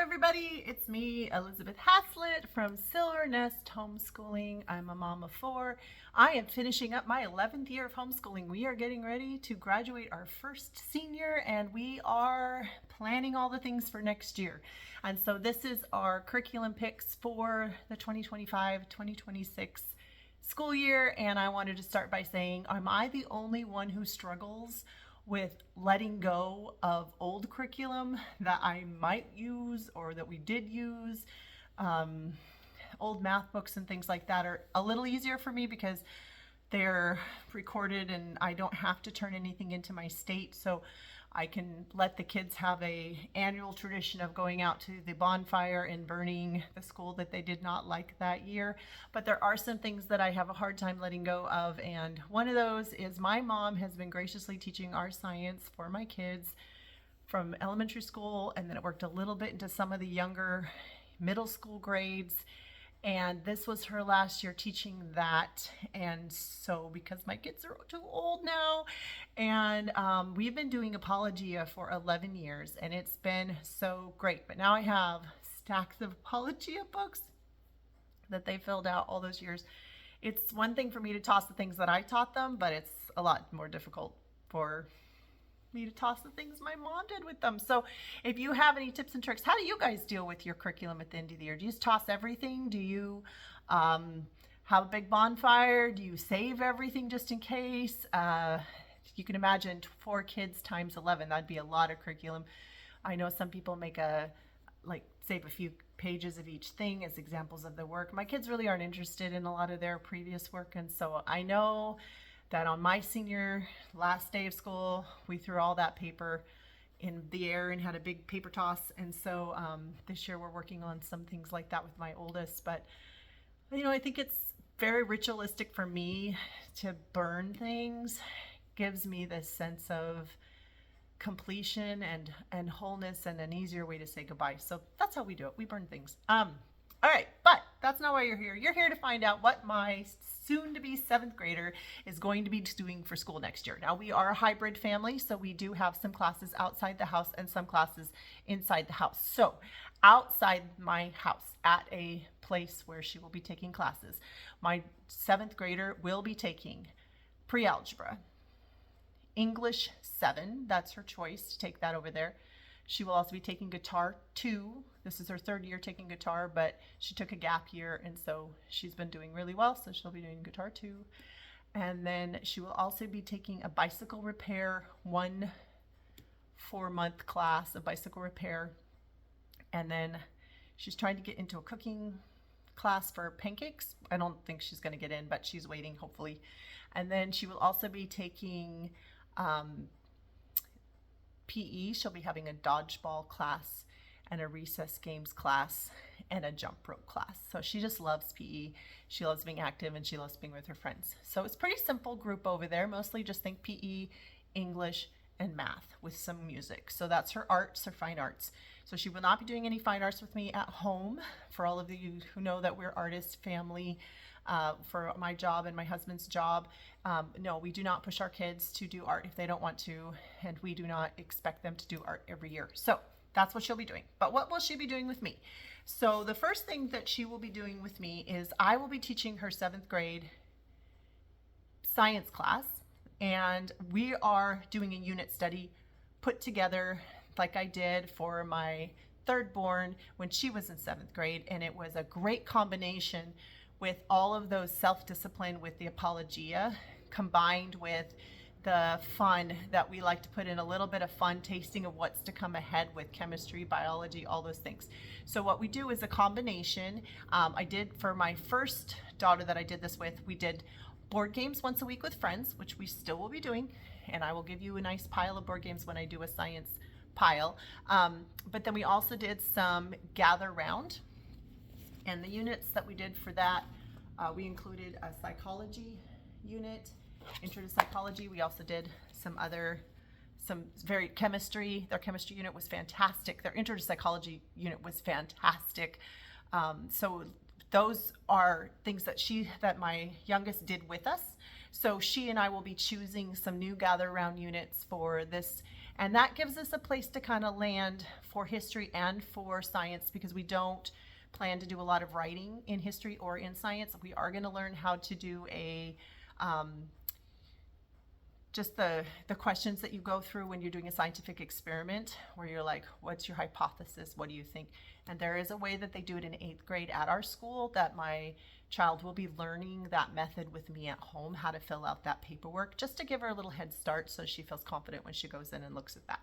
everybody, it's me, Elizabeth Haslett from Silvernest Homeschooling. I'm a mom of four. I am finishing up my 11th year of homeschooling. We are getting ready to graduate our first senior, and we are planning all the things for next year. And so this is our curriculum picks for the 2025-2026 school year. And I wanted to start by saying, am I the only one who struggles with letting go of old curriculum that I might use or that we did use? Old math books and things like that are a little easier for me because they're recorded and I don't have to turn anything into my state, so I can let the kids have a annual tradition of going out to the bonfire and burning the school that they did not like that year. But there are some things that I have a hard time letting go of, and one of those is my mom has been graciously teaching our science for my kids from elementary school, and then it worked a little bit into some of the younger middle school grades. And this was her last year teaching that. And so because my kids are too old now, and we've been doing Apologia for 11 years, and it's been so great. But now I have stacks of Apologia books that they filled out all those years. It's one thing for me to toss the things that I taught them, but it's a lot more difficult for me to toss the things my mom did with them. So if you have any tips and tricks, how do you guys deal with your curriculum at the end of the year? Do you just toss everything? Do you have a big bonfire? Do you save everything just in case? You can imagine 4 kids times 11, that'd be a lot of curriculum. I know some people make save a few pages of each thing as examples of the work. My kids really aren't interested in a lot of their previous work, and so I know that on my senior last day of school, we threw all that paper in the air and had a big paper toss. And so this year we're working on some things like that with my oldest. But, I think it's very ritualistic for me to burn things. Gives me this sense of completion and wholeness and an easier way to say goodbye. So that's how we do it. We burn things. All right, but that's not why you're here. You're here to find out what my soon-to-be 7th grader is going to be doing for school next year. Now, we are a hybrid family, so we do have some classes outside the house and some classes inside the house. So outside my house, at a place where she will be taking classes, my 7th grader will be taking pre-algebra, English 7, that's her choice to take that over there. She will also be taking guitar 2. This is her 3rd year taking guitar, but she took a gap year, and so she's been doing really well, so she'll be doing guitar 2. And then she will also be taking a bicycle repair 1 4-month class of bicycle repair. And then she's trying to get into a cooking class for pancakes. I don't think she's going to get in, but she's waiting, hopefully. And then she will also be taking PE. She'll be having a dodgeball class and a recess games class and a jump rope class. So she just loves PE. She loves being active and she loves being with her friends. So it's a pretty simple group over there. Mostly just think PE, English, and math with some music. So that's her arts, her fine arts. So she will not be doing any fine arts with me at home. For all of you who know that we're artist family, for my job and my husband's job, no, we do not push our kids to do art if they don't want to, and we do not expect them to do art every year. So that's what she'll be doing. But what will she be doing with me? So the first thing that she will be doing with me is I will be teaching her 7th grade science class, and we are doing a unit study put together like I did for my 3rd born when she was in 7th grade, and it was a great combination with all of those self-discipline with the Apologia combined with the fun that we like to put in, a little bit of fun tasting of what's to come ahead with chemistry, biology, all those things. So what we do is a combination. I did for my first daughter that I did this with, we did board games once a week with friends, which we still will be doing. And I will give you a nice pile of board games when I do a science pile. But then we also did some gather round. And the units that we did for that, we included a psychology unit, intro to psychology. We also did some very chemistry. Their chemistry unit was fantastic. Their intro to psychology unit was fantastic. So those are things that my youngest did with us. So she and I will be choosing some new gather around units for this And that gives us a place to kind of land for history and for science, because we don't plan to do a lot of writing in history or in science. We are going to learn how to do just the questions that you go through when you're doing a scientific experiment, where you're like, what's your hypothesis? What do you think? And there is a way that they do it in 8th grade at our school that my child will be learning that method with me at home, how to fill out that paperwork, just to give her a little head start so she feels confident when she goes in and looks at that.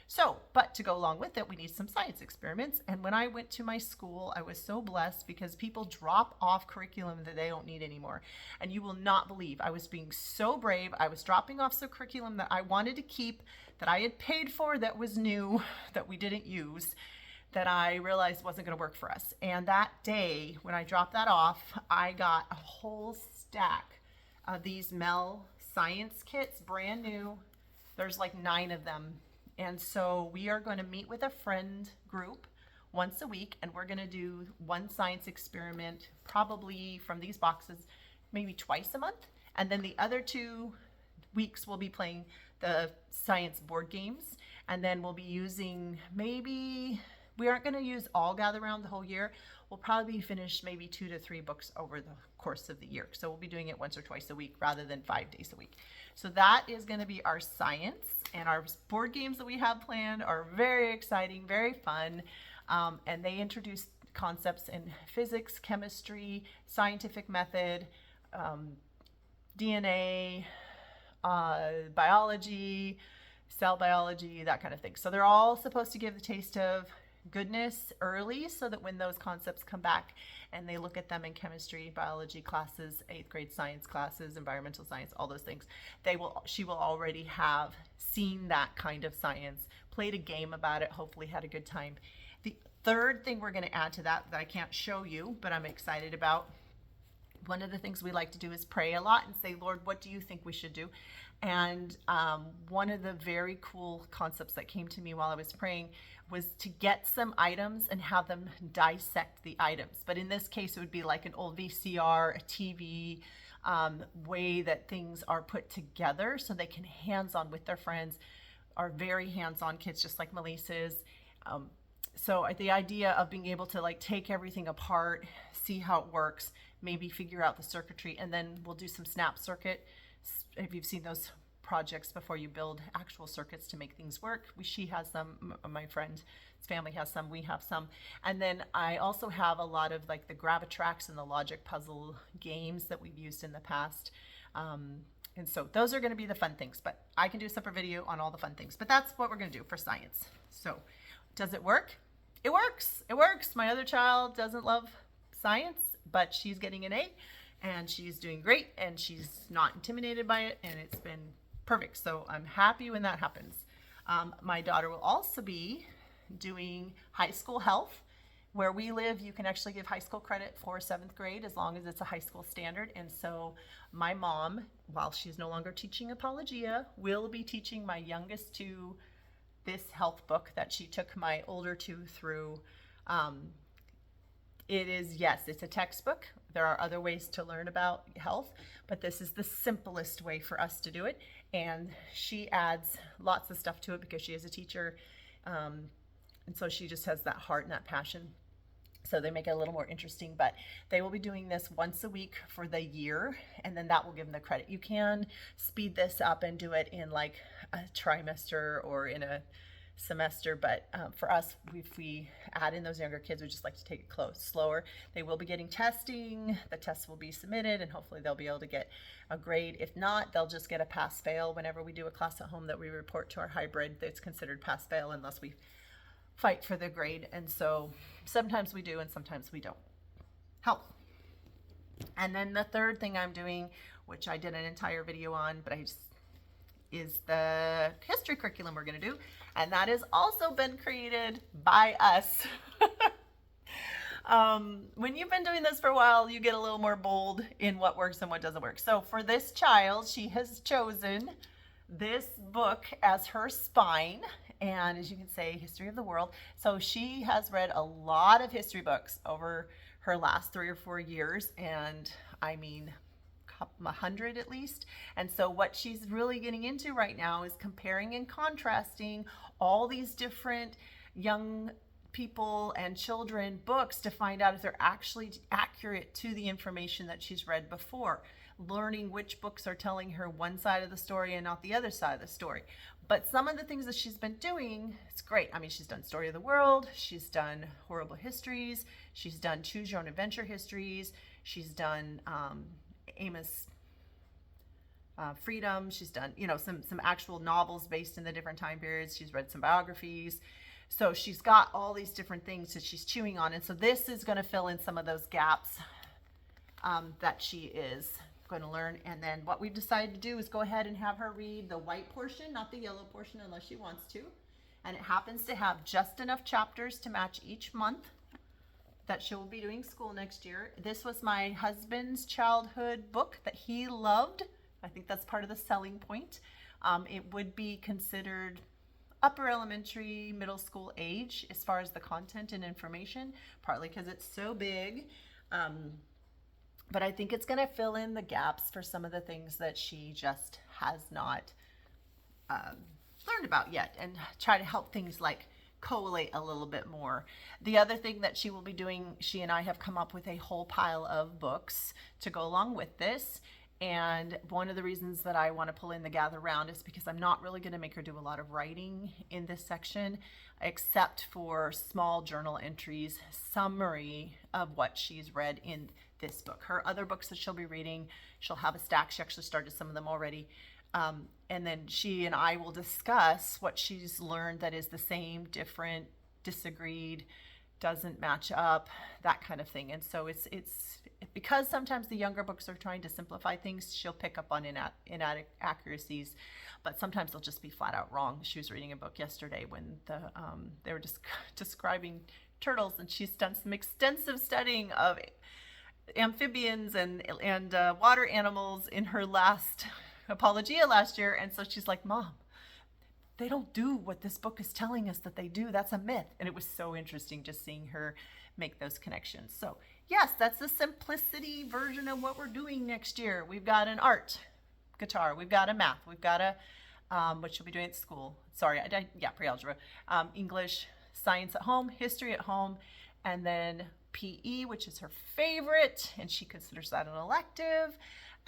So, but to go along with it, we need some science experiments. And when I went to my school, I was so blessed because people drop off curriculum that they don't need anymore. And you will not believe, I was being so brave. I was dropping off some curriculum that I wanted to keep, that I had paid for, that was new, that we didn't use, that I realized wasn't going to work for us. And that day, when I dropped that off, I got a whole stack of these Mel science kits, brand new. There's like 9 of them. And so we are going to meet with a friend group once a week, and we're going to do one science experiment, probably from these boxes, maybe twice a month. And then the other 2 weeks we'll be playing the science board games. And then we'll be using, maybe, we aren't going to use all Gather Round the whole year. We'll probably finish maybe 2 to 3 books over the course of the year. So we'll be doing it once or twice a week rather than 5 days a week. So that is going to be our science, and our board games that we have planned are very exciting, very fun. And they introduce concepts in physics, chemistry, scientific method, DNA, biology, cell biology, that kind of thing. So they're all supposed to give the taste of goodness early, so that when those concepts come back and they look at them in chemistry, biology classes, 8th grade science classes, environmental science, all those things, she will already have seen that kind of science, played a game about it, hopefully had a good time. The third thing we're going to add to that I can't show you, but I'm excited about, one of the things we like to do is pray a lot and say, Lord, what do you think we should do? And one of the very cool concepts that came to me while I was praying was to get some items and have them dissect the items. But in this case, it would be like an old VCR, a TV, way that things are put together so they can hands-on with their friends, are very hands-on kids, just like Melissa's. So the idea of being able to like take everything apart, see how it works, maybe figure out the circuitry, and then we'll do some snap circuit. If you've seen those projects before, you build actual circuits to make things work. She has some, my friend's family has some, we have some. And then I also have a lot of like the Gravitrax and the logic puzzle games that we've used in the past. And so those are going to be the fun things, but I can do a separate video on all the fun things. But that's what we're going to do for science. So does it work? It works. It works. My other child doesn't love science, but she's getting an A, and she's doing great, and she's not intimidated by it, and it's been perfect. So I'm happy when that happens. My daughter will also be doing high school health. Where we live, you can actually give high school credit for 7th grade as long as it's a high school standard. And so my mom, while she's no longer teaching Apologia, will be teaching my youngest 2 this health book that she took my older 2 through. It is, yes, it's a textbook. There are other ways to learn about health, but this is the simplest way for us to do it. And she adds lots of stuff to it because she is a teacher. And so she just has that heart and that passion. So they make it a little more interesting, but they will be doing this once a week for the year, and then that will give them the credit. You can speed this up and do it in like a trimester or in a semester, but for us, if we add in those younger kids, we just like to take it slower. They will be getting testing. The tests will be submitted, and hopefully they'll be able to get a grade. If not, they'll just get a pass-fail. Whenever we do a class at home that we report to our hybrid, that's considered pass-fail unless we fight for the grade. And so sometimes we do and sometimes we don't. Health. And then the third thing I'm doing, which I did an entire video on, but is the history curriculum we're going to do, and that has also been created by us. When you've been doing this for a while, you get a little more bold in what works and what doesn't work. So for this child, she has chosen this book as her spine, and as you can say, history of the world. So she has read a lot of history books over her last 3 or 4 years, and I mean, 100 at least. And so what she's really getting into right now is comparing and contrasting all these different young people and children books to find out if they're actually accurate to the information that she's read before, learning which books are telling her one side of the story and not the other side of the story. But some of the things that she's been doing, it's great. I mean, she's done Story of the World, she's done Horrible Histories, she's done Choose Your Own Adventure Histories, she's done Amos Freedom, she's done, some actual novels based in the different time periods, she's read some biographies. So she's got all these different things that she's chewing on. And so this is going to fill in some of those gaps that she is going to learn. And then what we've decided to do is go ahead and have her read the white portion, not the yellow portion unless she wants to. And it happens to have just enough chapters to match each month that she will be doing school next year. This was my husband's childhood book that he loved. I think that's part of the selling point. It would be considered upper elementary, middle school age as far as the content and information, partly because it's so big. But I think it's going to fill in the gaps for some of the things that she just has not learned about yet, and try to help things like collate a little bit more. The other thing that she will be doing, she and I have come up with a whole pile of books to go along with this. And one of the reasons that I want to pull in the Gather Round is because I'm not really going to make her do a lot of writing in this section, except for small journal entries, summary of what she's read in this book. Her other books that she'll be reading, she'll have a stack. She actually started some of them already. And then she and I will discuss what she's learned that is the same, different, disagreed, doesn't match up, that kind of thing. And so it's because sometimes the younger books are trying to simplify things, she'll pick up on inaccuracies, but sometimes they'll just be flat out wrong. She was reading a book yesterday when they were just describing turtles, and she's done some extensive studying of amphibians and water animals in her last Apologia last year. And so she's like, Mom, they don't do what this book is telling us that they do. That's a myth. And it was so interesting just seeing her make those connections. So yes, that's the simplicity version of what we're doing next year. We've got an art, guitar, we've got a math, we've got a, what she'll be doing at school. Sorry, pre-algebra, English, science at home, history at home, and then PE, which is her favorite, and she considers that an elective.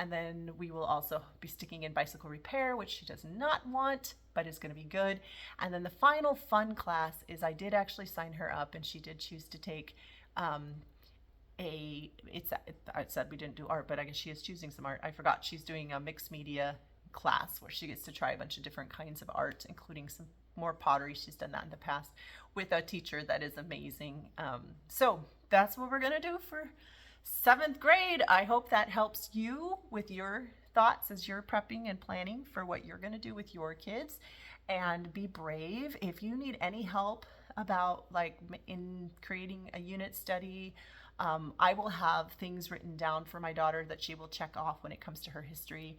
And then we will also be sticking in bicycle repair, which she does not want, but is going to be good. And then the final fun class is, I did actually sign her up, and she did choose to take I said we didn't do art, but I guess she is choosing some art. I forgot she's doing a mixed media class where she gets to try a bunch of different kinds of art, including some more pottery. She's done that in the past with a teacher that is amazing. So that's what we're going to do for 7th grade. I hope that helps you with your thoughts as you're prepping and planning for what you're going to do with your kids. And be brave. If you need any help about in creating a unit study, I will have things written down for my daughter that she will check off when it comes to her history.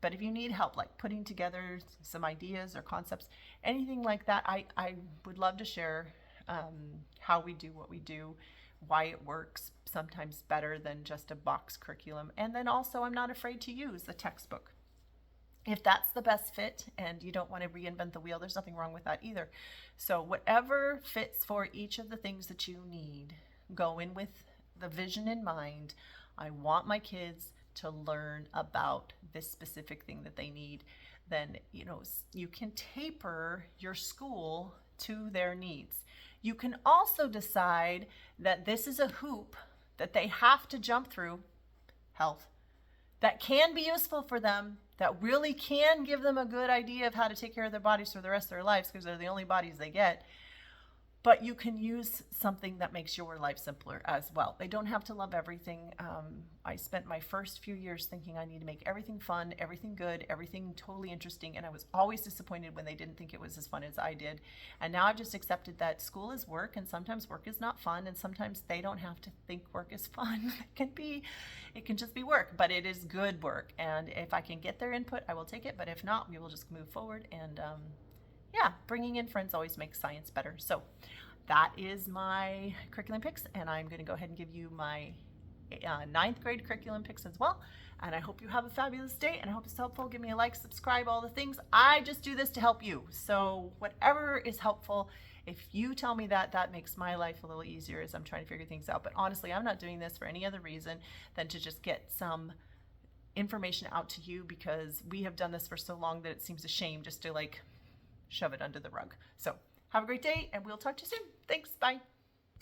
But if you need help putting together some ideas or concepts, anything like that, I would love to share how we do what we do, why it works sometimes better than just a box curriculum. And then also, I'm not afraid to use the textbook. If that's the best fit and you don't want to reinvent the wheel, there's nothing wrong with that either. So whatever fits for each of the things that you need, go in with the vision in mind. I want my kids to learn about this specific thing that they need. Then, you can taper your school to their needs. You can also decide that this is a hoop that they have to jump through, health, that can be useful for them, that really can give them a good idea of how to take care of their bodies for the rest of their lives, because they're the only bodies they get. But you can use something that makes your life simpler as well. They don't have to love everything. I spent my first few years thinking I need to make everything fun, everything good, everything totally interesting. And I was always disappointed when they didn't think it was as fun as I did. And now I've just accepted that school is work, and sometimes work is not fun. And sometimes they don't have to think work is fun. It can just be work, but it is good work. And if I can get their input, I will take it. But if not, we will just move forward. And bringing in friends always makes science better. So that is my curriculum picks, and I'm going to go ahead and give you my ninth grade curriculum picks as well. And I hope you have a fabulous day, and I hope it's helpful. Give me a like, subscribe, all the things. I just do this to help you. So whatever is helpful, if you tell me that, that makes my life a little easier as I'm trying to figure things out. But honestly, I'm not doing this for any other reason than to just get some information out to you, because we have done this for so long that it seems a shame just to like shove it under the rug. So have a great day, and we'll talk to you soon. Thanks. Bye.